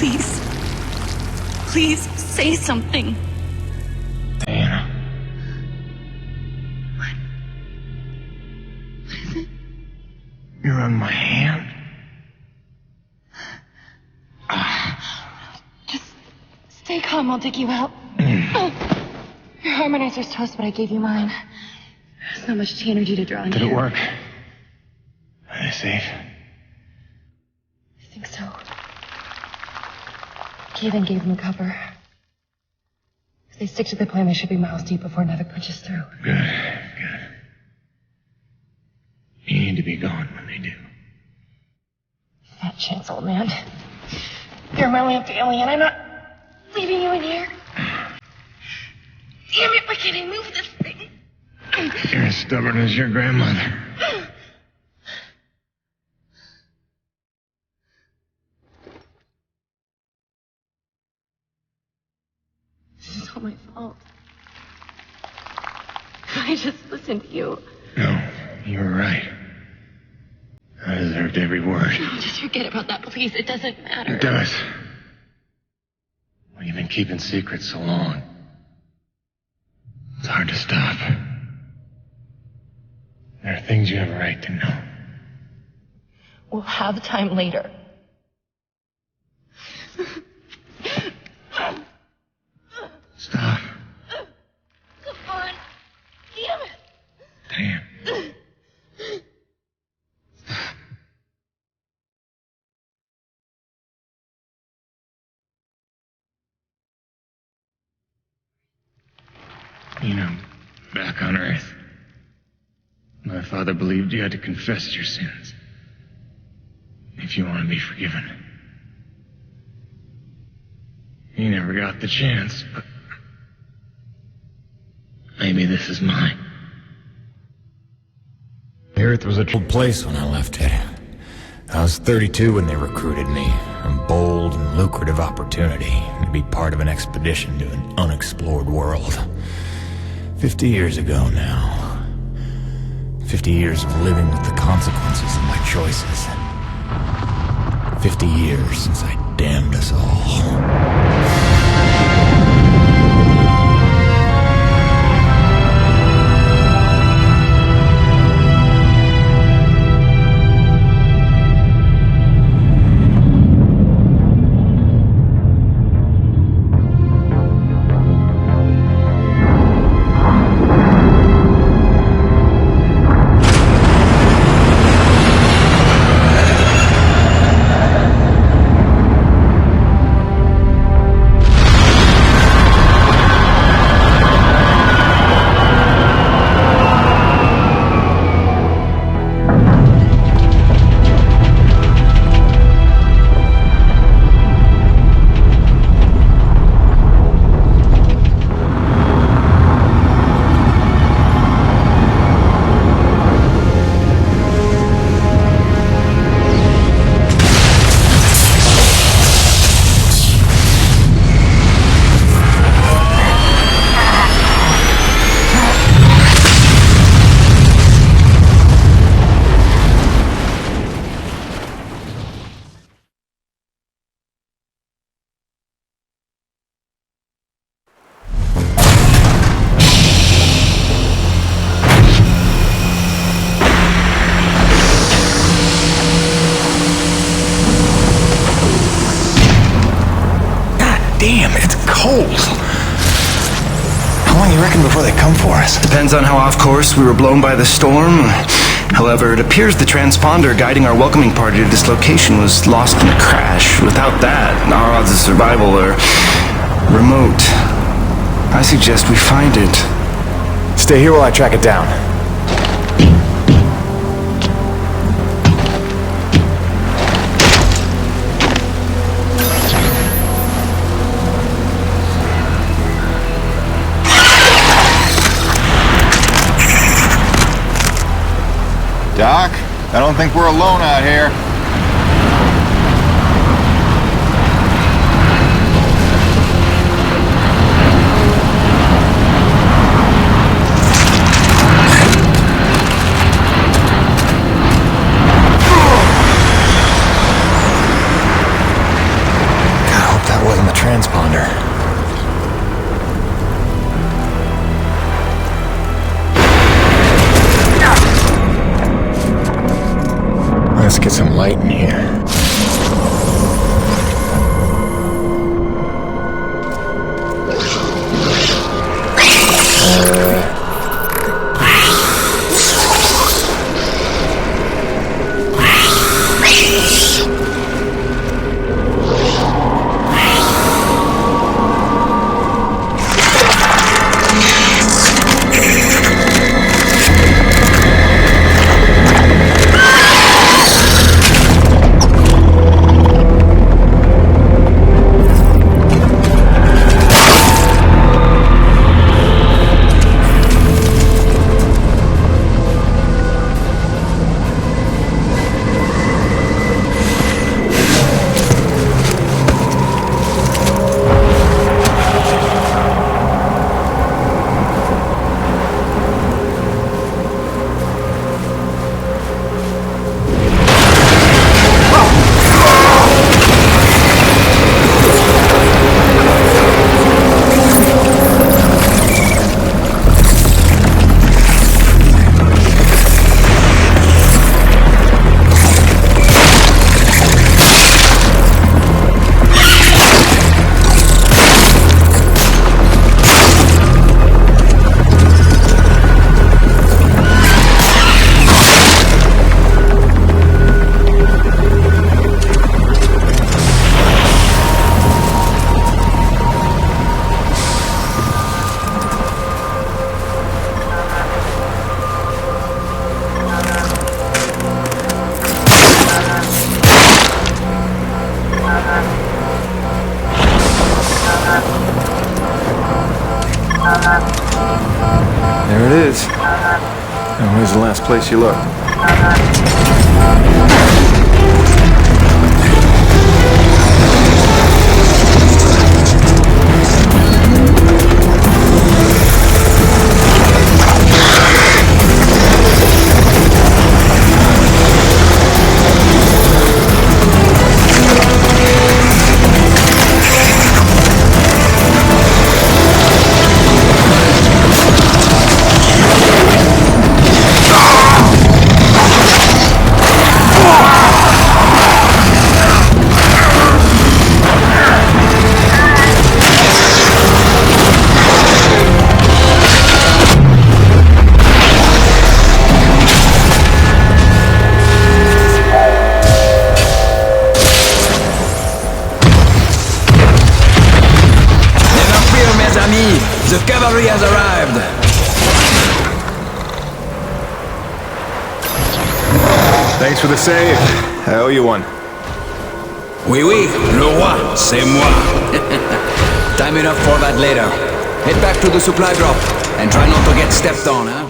Please. Please say something. Diana. What is it? You're on my hand. Just stay calm, I'll dig you out. Your harmonizer's toast, but I gave you mine. There's not much energy to draw in Did here. it work? Are they safe? I think so. Keelan gave them cover. If they stick to the plan, they should be miles deep before Nevik punches through. Good. You need to be gone when they do. Fat chance, old man. You're my lamp alien. I'm not leaving you in here. Damn it, why can't I move this thing? You're as stubborn as your grandmother. This is all my fault. I just listened to you. No, you were right. I deserved every word. No, just forget about that, please. It doesn't matter. It does. Well, you've been keeping secrets so long. It's hard to stop. There are things you have a right to know. We'll have time later. Stop. Come on. Damn it. Damn. You know, back on Earth, my father believed you had to confess your sins if you want to be forgiven. He never got the chance, but maybe this is mine. The Earth was a cold place when I left it. I was 32 when they recruited me. A bold and lucrative opportunity to be part of an expedition to an unexplored world. 50 years ago now. 50 years of living with the consequences of my choices. 50 years since I damned us all. Damn, it's cold. How long do you reckon before they come for us? Depends on how off course we were blown by the storm. However, it appears the transponder guiding our welcoming party to this location was lost in a crash. Without that, our odds of survival are remote. I suggest we find it. Stay here while I track it down. Doc, I don't think we're alone out here. some light in here. There it is. And where's the last place you looked? The cavalry has arrived! Thanks for the save. I owe you one. Oui, oui, le roi, c'est moi. Time enough for that later. Head back to the supply drop, and try not to get stepped on, huh?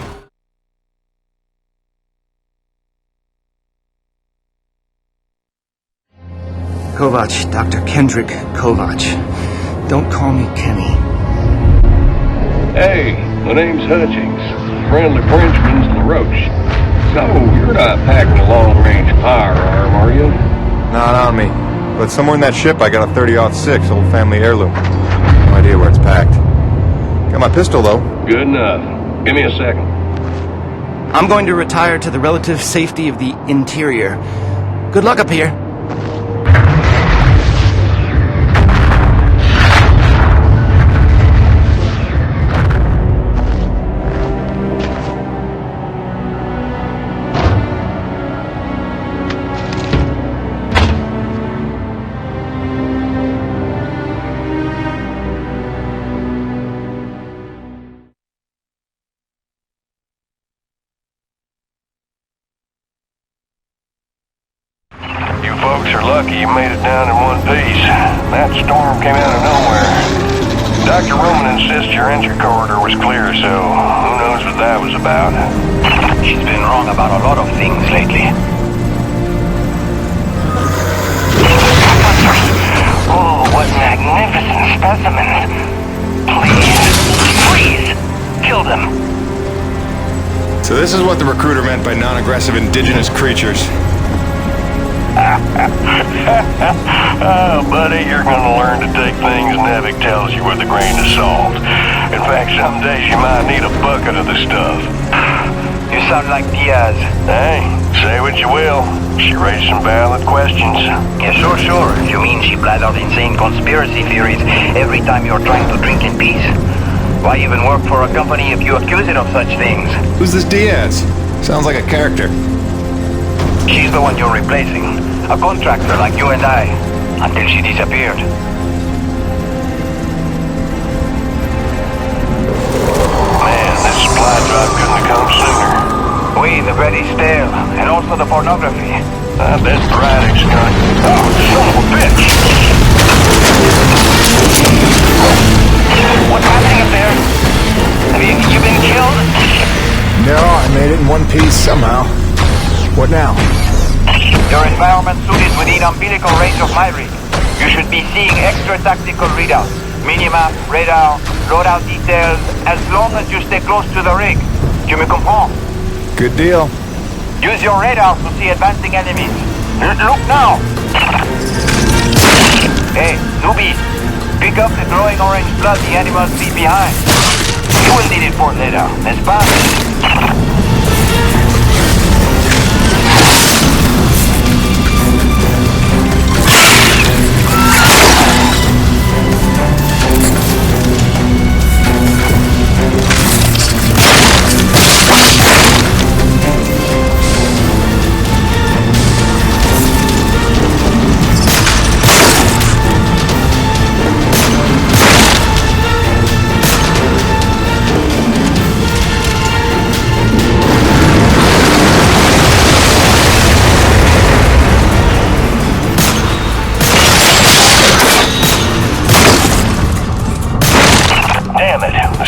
Kovac, Dr. Kendrick Kovac. Don't call me Kenny. Hey, my name's Hutchings. Friendly Frenchman's LaRoche. So, you're not packing a long-range firearm, are you? Not on me. But somewhere in that ship I got a 30-06 old family heirloom. No idea where it's packed. Got my pistol, though. Good enough. Give me a second. I'm going to retire to the relative safety of the interior. Good luck up here. Folks are lucky you made it down in one piece. That storm came out of nowhere. Dr. Roman insists your entry corridor was clear, so who knows what that was about. She's been wrong about a lot of things lately. Oh, what magnificent specimens. Please, kill them. So this is what the recruiter meant by non-aggressive indigenous creatures. Oh, buddy, you're gonna learn to take things Nevik tells you with a grain of salt. In fact, some days you might need a bucket of the stuff. You sound like Diaz. Hey, say what you will. She raised some valid questions. Yeah, sure. You mean she blathered insane conspiracy theories every time you're trying to drink in peace? Why even work for a company if you accuse it of such things? Who's this Diaz? Sounds like a character. She's the one you're replacing. A contractor like you and I. Until she disappeared. Man, this supply drop couldn't have come sooner. Oui, the bread is stale. And also the pornography. I bet Braddock's got it. Oh, son of a bitch! What's happening up there? Have you been killed? No, I made it in one piece somehow. What now? Your environment suit is within umbilical range of my rig. You should be seeing extra tactical readouts. Minimap, radar, loadout details, as long as you stay close to the rig. Tu me comprends? Good deal. Use your radar to see advancing enemies. Look now! Hey, newbie. Pick up the glowing orange blood the animals leave behind. You will need it for later, n'est-ce pas?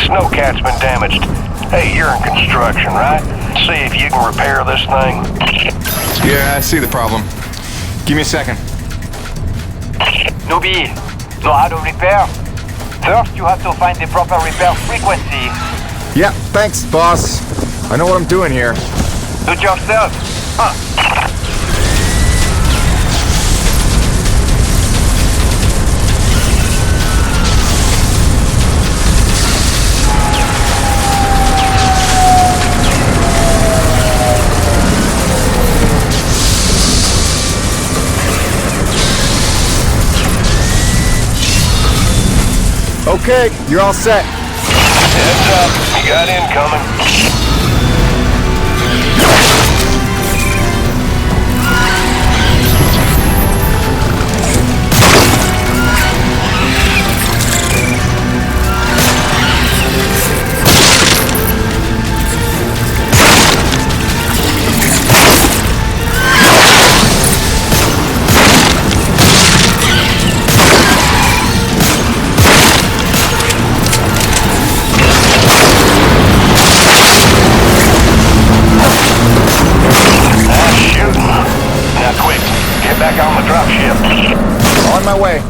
Snowcat's been damaged. Hey, you're in construction, right? See if you can repair this thing. Yeah, I see the problem. Give me a second. Newbie, know how to repair? First, you have to find the proper repair frequency. Yeah, thanks, boss. I know what I'm doing here. Do it yourself. Okay, you're all set. Heads up, you got incoming. Back on the dropship. On my way.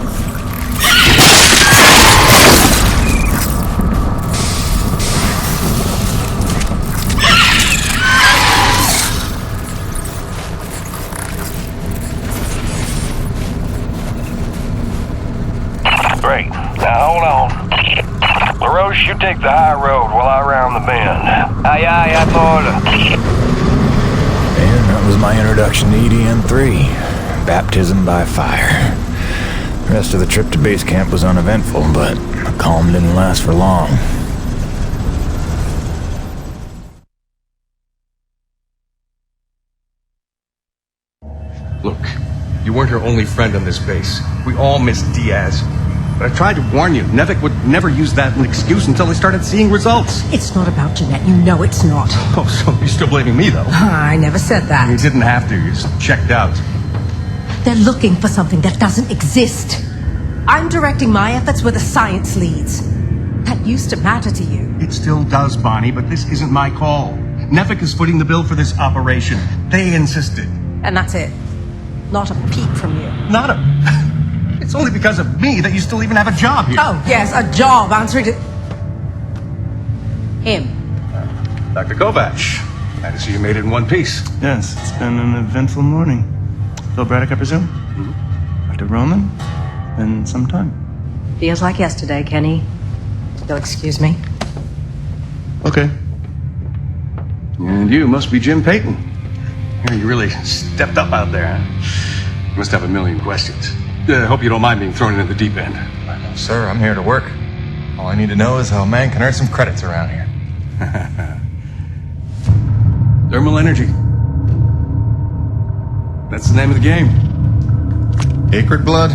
Great. Now hold on. LaRoche, you take the high road while I round the bend. Aye, Atoll. And that was my introduction to EDM-3. Baptism by fire. The rest of the trip to base camp was uneventful, but the calm didn't last for long. Look, you weren't her only friend on this base. We all miss Diaz. But I tried to warn you. Nevik would never use that as an excuse until they started seeing results. It's not about Jeanette. You know it's not. Oh, so you're still blaming me, though? I never said that. You didn't have to. You just checked out. They're looking for something that doesn't exist. I'm directing my efforts where the science leads. That used to matter to you. It still does, Bonnie, but this isn't my call. Nevik is footing the bill for this operation. They insisted. And that's it. Not a peep from you. Not a... It's only because of me that you still even have a job here. Oh, yes, a job answering to... him. Dr. Kovac, glad to see you made it in one piece. Yes, it's been an eventful morning. Phil Braddock, I presume? Mm-hmm. Dr. Roman? Been some time. Feels like yesterday, Kenny. You'll excuse me. Okay. And you must be Jim Payton. You really stepped up out there, huh? You must have a million questions. Hope you don't mind being thrown into the deep end. Sir, I'm here to work. All I need to know is how a man can earn some credits around here. Thermal energy. That's the name of the game. Acrid blood?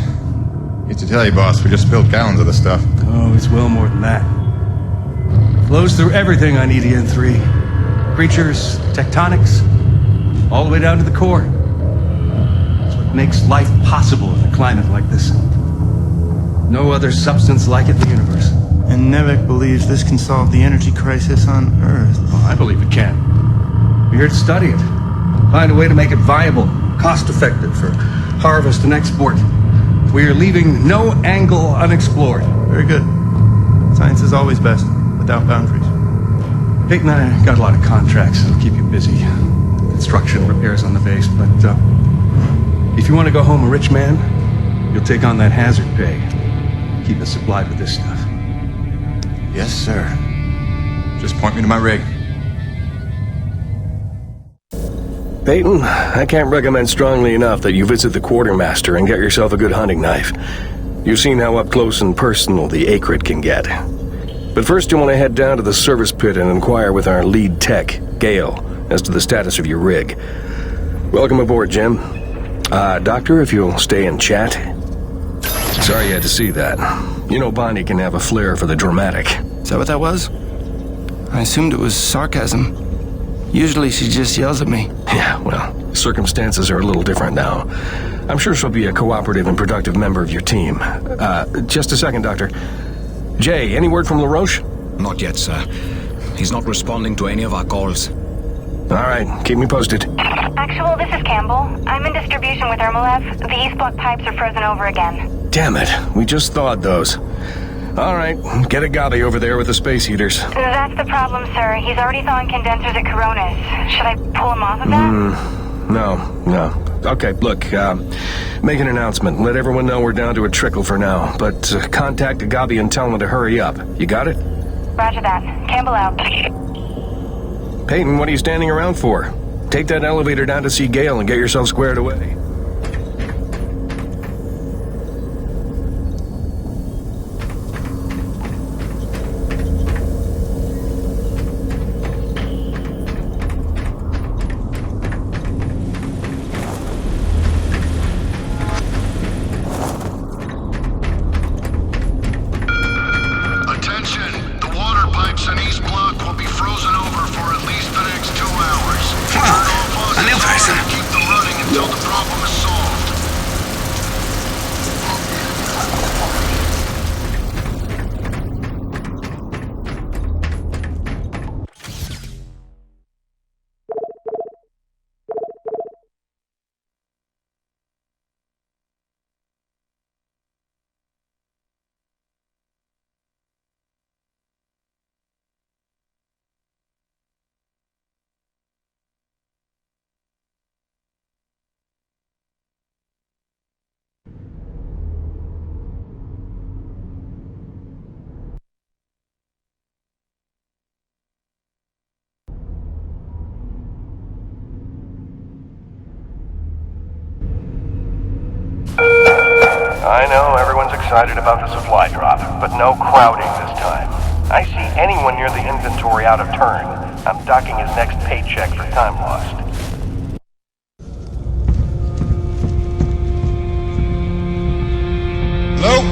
Used to tell you, boss, we just spilled gallons of the stuff. Oh, it's well more than that. Flows through everything on EDN3. Creatures, tectonics, all the way down to the core. It's what makes life possible in a climate like this. No other substance like it in the universe. And Nevek believes this can solve the energy crisis on Earth. Oh, I believe it can. We're here to study it. Find a way to make it viable, cost-effective for harvest and export. We are leaving no angle unexplored. Very good. Science is always best, without boundaries. Peyton and I got a lot of contracts that'll keep you busy. Construction, repairs on the base, but if you want to go home a rich man, you'll take on that hazard pay. Keep us supplied with this stuff. Yes, sir. Just point me to my rig. Peyton, I can't recommend strongly enough that you visit the quartermaster and get yourself a good hunting knife. You've seen how up close and personal the acrid can get. But first you want to head down to the service pit and inquire with our lead tech, Gale, as to the status of your rig. Welcome aboard, Jim. Doctor, if you'll stay and chat. Sorry you had to see that. You know Bonnie can have a flair for the dramatic. Is that what that was? I assumed it was sarcasm. Usually she just yells at me. Yeah, well, circumstances are a little different now. I'm sure she'll be a cooperative and productive member of your team. Just a second, Doctor. Jay, any word from LaRoche? Not yet, sir. He's not responding to any of our calls. All right, keep me posted. Actual, this is Campbell. I'm in distribution with Ermolev. The east block pipes are frozen over again. Damn it, we just thawed those. All right, get a Gabi over there with the space heaters. That's the problem, sir. He's already thawing condensers at Coronas. Should I pull him off of that? No. Okay, look, make an announcement. Let everyone know we're down to a trickle for now. But contact Gabi and tell him to hurry up. You got it? Roger that. Campbell out. Peyton, what are you standing around for? Take that elevator down to see Gale and get yourself squared away. I know everyone's excited about the supply drop, but no crowding this time. I see anyone near the inventory out of turn. I'm docking his next paycheck for time lost. Hello?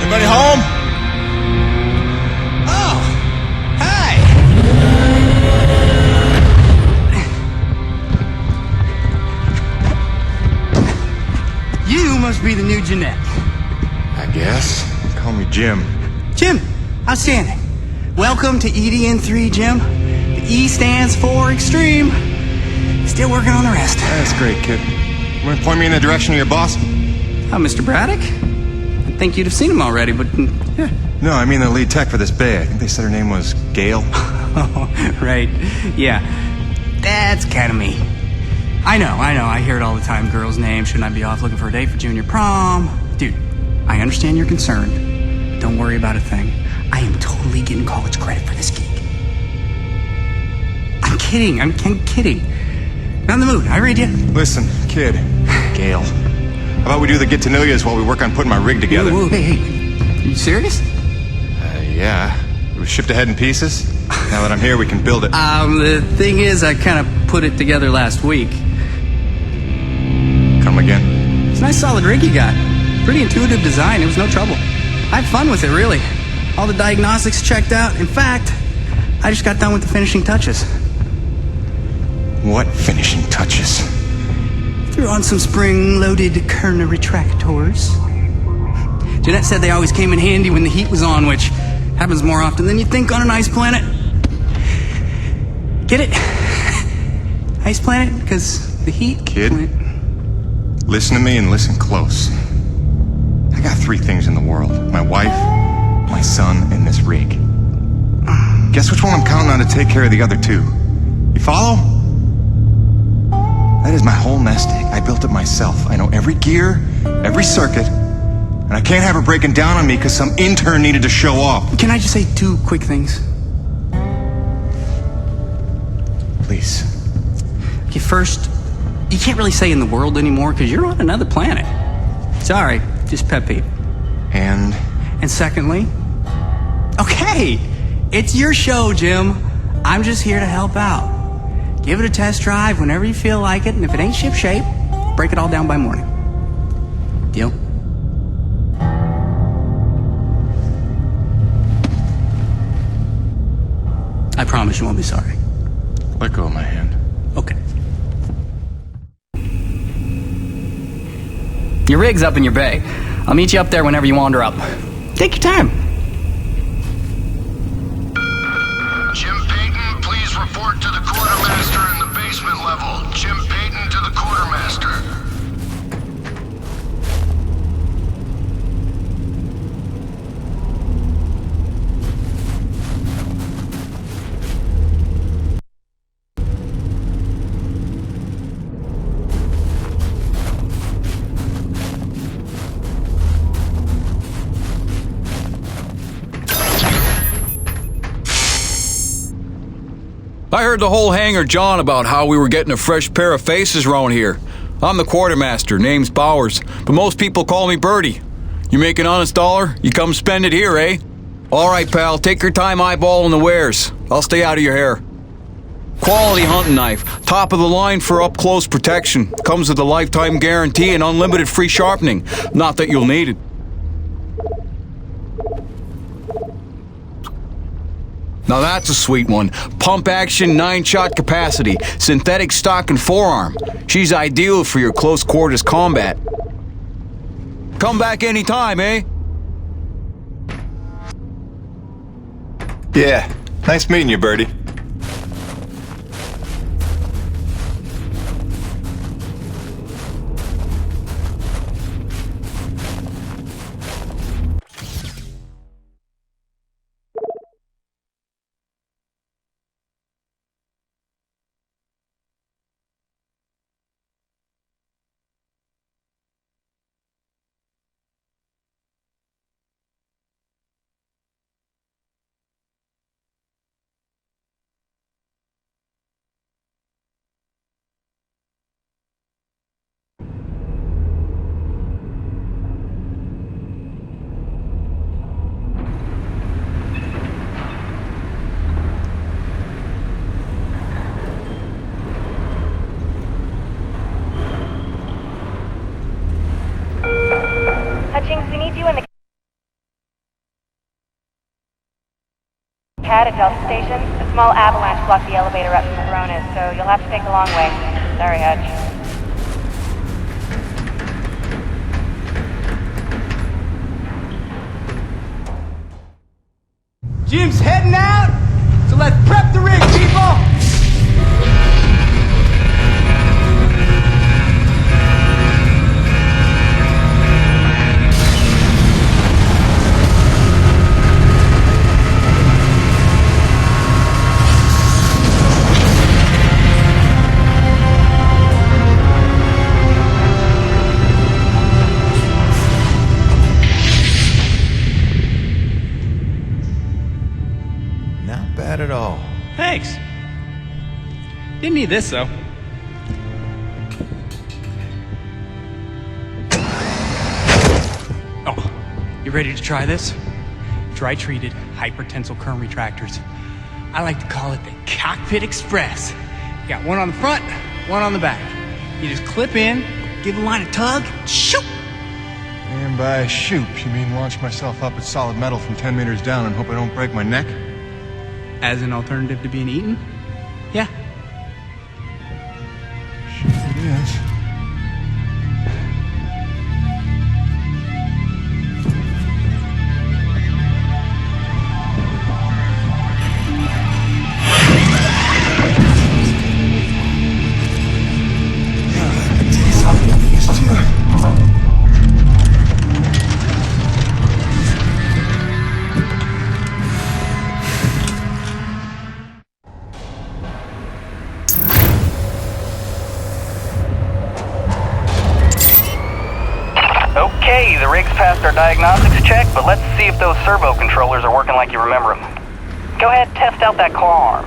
Anybody home? Oh, hi. You must be the new Jeanette. I guess. Call me Jim. Jim, outstanding. Welcome to EDN3, Jim. The E stands for extreme. Still working on the rest. That's great, kid. You want to point me in the direction of your boss? Oh, Mr. Braddock? I think you'd have seen him already, but yeah. No, I mean the lead tech for this bay. I think they said her name was Gale. Oh, right. Yeah. That's kind of me. I know. I hear it all the time. Girl's name. Shouldn't I be off looking for a date for junior prom? Dude, I understand you're concerned. Don't worry about a thing. I am totally getting college credit for this gig. I'm kidding. kidding. I'm kidding. Not in the mood. I read you. Listen, kid. Gail. How about we do the get-to-know-yous while we work on putting my rig together? Whoa, hey. Are you serious? Yeah. It was shipped ahead in pieces. Now that I'm here, we can build it. The thing is, I kind of put it together last week. Come again? It's a nice solid rig you got. Pretty intuitive design. It was no trouble. I had fun with it, really. All the diagnostics checked out. In fact, I just got done with the finishing touches. What finishing touches? Threw on some spring-loaded Kerner retractors. Jeanette said they always came in handy when the heat was on, which happens more often than you think on an ice planet. Get it? Ice planet? Because the heat... Kid, listen to me and listen close. I got 3 things in the world. My wife, my son, and this rig. Guess which one I'm counting on to take care of the other 2? You follow? That is my whole nest egg. I built it myself. I know every gear, every circuit, and I can't have her breaking down on me because some intern needed to show off. Can I just say 2 quick things? Please. Okay, first, you can't really say in the world anymore because you're on another planet. Sorry, just pet peeve. And secondly, okay, it's your show, Jim. I'm just here to help out. Give it a test drive whenever you feel like it, and if it ain't ship-shape, break it all down by morning. Deal? I promise you won't be sorry. Let go of my hand. Okay. Your rig's up in your bay. I'll meet you up there whenever you wander up. Take your time. Jim Payton, please report to the quartermaster in the basement level. Jim Payton to the quartermaster. I heard the whole hangar John about how we were getting a fresh pair of faces around here. I'm the quartermaster, name's Bowers, but most people call me Birdie. You make an honest dollar, you come spend it here, eh? All right, pal, take your time eyeballing the wares. I'll stay out of your hair. Quality hunting knife, top of the line for up-close protection. Comes with a lifetime guarantee and unlimited free sharpening. Not that you'll need it. Now that's a sweet one. Pump action, 9-shot capacity, synthetic stock and forearm. She's ideal for your close quarters combat. Come back anytime, eh? Yeah, nice meeting you, Birdie. Hutchings, we need you in the CAD at Delta Station. A small avalanche blocked the elevator up from Coronas, so you'll have to take the long way. Sorry, Hutch. Jim's heading out, so let's prep the rig, people! Not bad at all. Thanks. Didn't need this, though. Oh, you ready to try this? Dry-treated hypertensile current retractors. I like to call it the Cockpit Express. You got one on the front, one on the back. You just clip in, give the line a tug, shoot! And by shoot, you mean launch myself up at solid metal from 10 meters down and hope I don't break my neck? As an alternative to being eaten? Yeah. Sure it is. Okay, the rig's passed our diagnostics check, but let's see if those servo controllers are working like you remember them. Go ahead, test out that claw arm.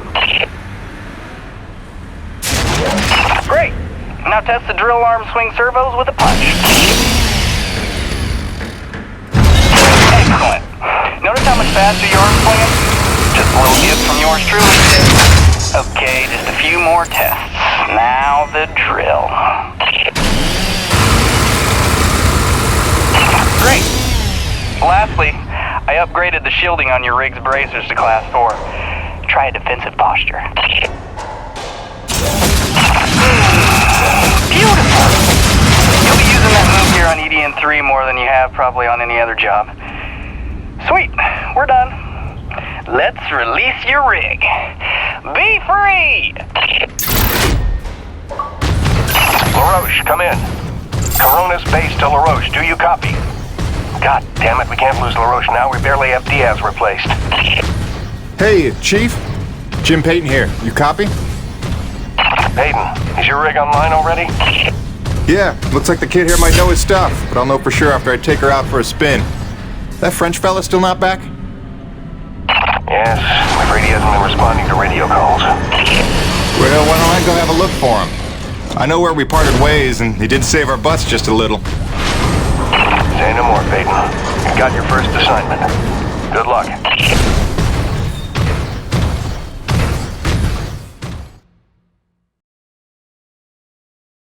Great! Now test the drill arm swing servos with a punch. Excellent. Notice how much faster your arm's swinging? Just a little gift from yours truly. Okay, just a few more tests. Now the drill. Great. Lastly, I upgraded the shielding on your rig's bracers to Class 4. Try a defensive posture. Beautiful! You'll be using that move here on EDN3 more than you have probably on any other job. Sweet, we're done. Let's release your rig. Be free! LaRoche, come in. Coronis base to LaRoche. Do you copy? God damn it, we can't lose LaRoche now. We barely have Diaz replaced. Hey, Chief. Jim Payton here. You copy? Payton, is your rig online already? Yeah, looks like the kid here might know his stuff, but I'll know for sure after I take her out for a spin. That French fella still not back? Yes, I'm afraid he hasn't been responding to radio calls. Well, why don't I go have a look for him? I know where we parted ways, and he did save our butts just a little. Say no more, Peyton. You got your first assignment. Good luck.